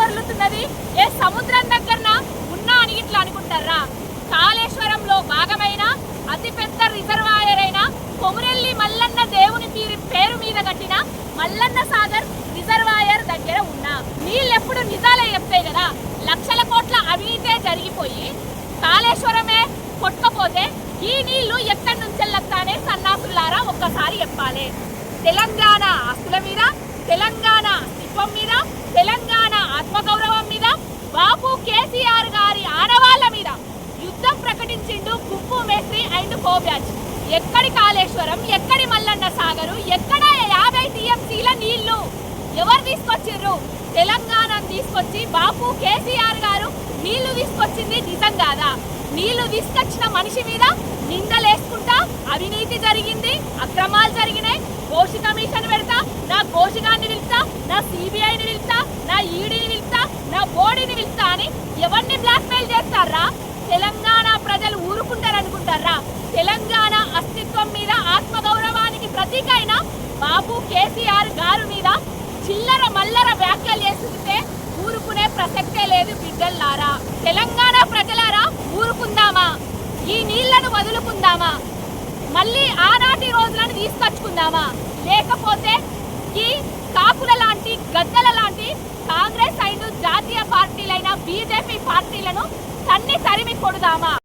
దొర్లుతున్నది ఏ సముద్రం దగ్గరన ఉన్నా అని ఇట్లా అనుకుంటారా? కాళేశ్వరంలో భాగమైన అతిపెద్ద రిజర్వాయర్ అయిన కొమురెల్లి మల్లన్న దేవుని పేరు మీద కట్టిన మల్లన్న సాగర్ రిజర్వాయర్ దగ్గర ఉన్నా నీళ్ళెప్పుడు నిజాలే చెప్తాయి కదా. లక్షల కోట్ల అవినీతే జరిగిపోయి కాళేశ్వరమే కొట్టకపోతే ఈ నీళ్లు ఎక్కడి నుంచి వెళ్ళొస్తానే సన్నాసులారా ఒక్కసారి చెప్పాలి. తెలంగాణ ఆస్తుల మీద, తెలంగాణ అస్తిత్వం మీద, తెలంగాణ ఆత్మగౌరవం మీద, బాపు కేసీఆర్ గారి ఆనవాళ్ల మీద యుద్ధం ప్రకటించిండు గుంపు మేస్త్రి అండ్ కో బ్యాచ్. ఎక్కడి కాళేశ్వరం, ఎక్కడి మల్లన్న సాగరు, ఎక్కడ 50 టీఎంసీల నీళ్లు ఎవరు తీసుకొచ్చిర్రు? తెలంగాణను తీసుకొచ్చి బాపు కేసీఆర్ గారు నీళ్లు తీసుకొచ్చింది నిజం కాదా? నీళ్లు తీసుకొచ్చిన మనిషి మీద నిందలేసుకుంటా అవినీతి జరిగింది, అక్రమాలు జరిగినాయి, కోశి కమిషన్ పెడతా, నా కోశిగాన్ని పిలుస్తా, నా సిబిఐని పిలుస్తా, నా ఈడీని పిలుస్తా, నా బోడీని పిలుస్తా అని ఎవరిని బ్లాక్మెయిల్ చేస్తారా? తెలంగాణ ప్రజలు ఊరుకుంటారనుకుంటారా? తెలంగాణ అస్తిత్వం మీద, ఆత్మగౌరవానికి ప్రతీక అయిన బాబు కేసీఆర్ గారు మీద చిల్లర మల్లర వ్యాఖ్యలు చేస్తుంటే ఊరుకునే ప్రసక్తే లేదు బిడ్డల్లారా. తెలంగాణ ప్రజలారా ఊరుకుందామా? ఈ నీళ్లను వదులుకుందామా? మళ్ళీ ఆనాటి రోజులను తీసుకొచ్చుకుందామా? లేకపోతే ఈ కాకుల లాంటి గద్దల లాంటి కాంగ్రెస్ అండ్ జాతీయ పార్టీలైన బీజేపీ పార్టీలను తన్ని తరిమి కొడుదామా?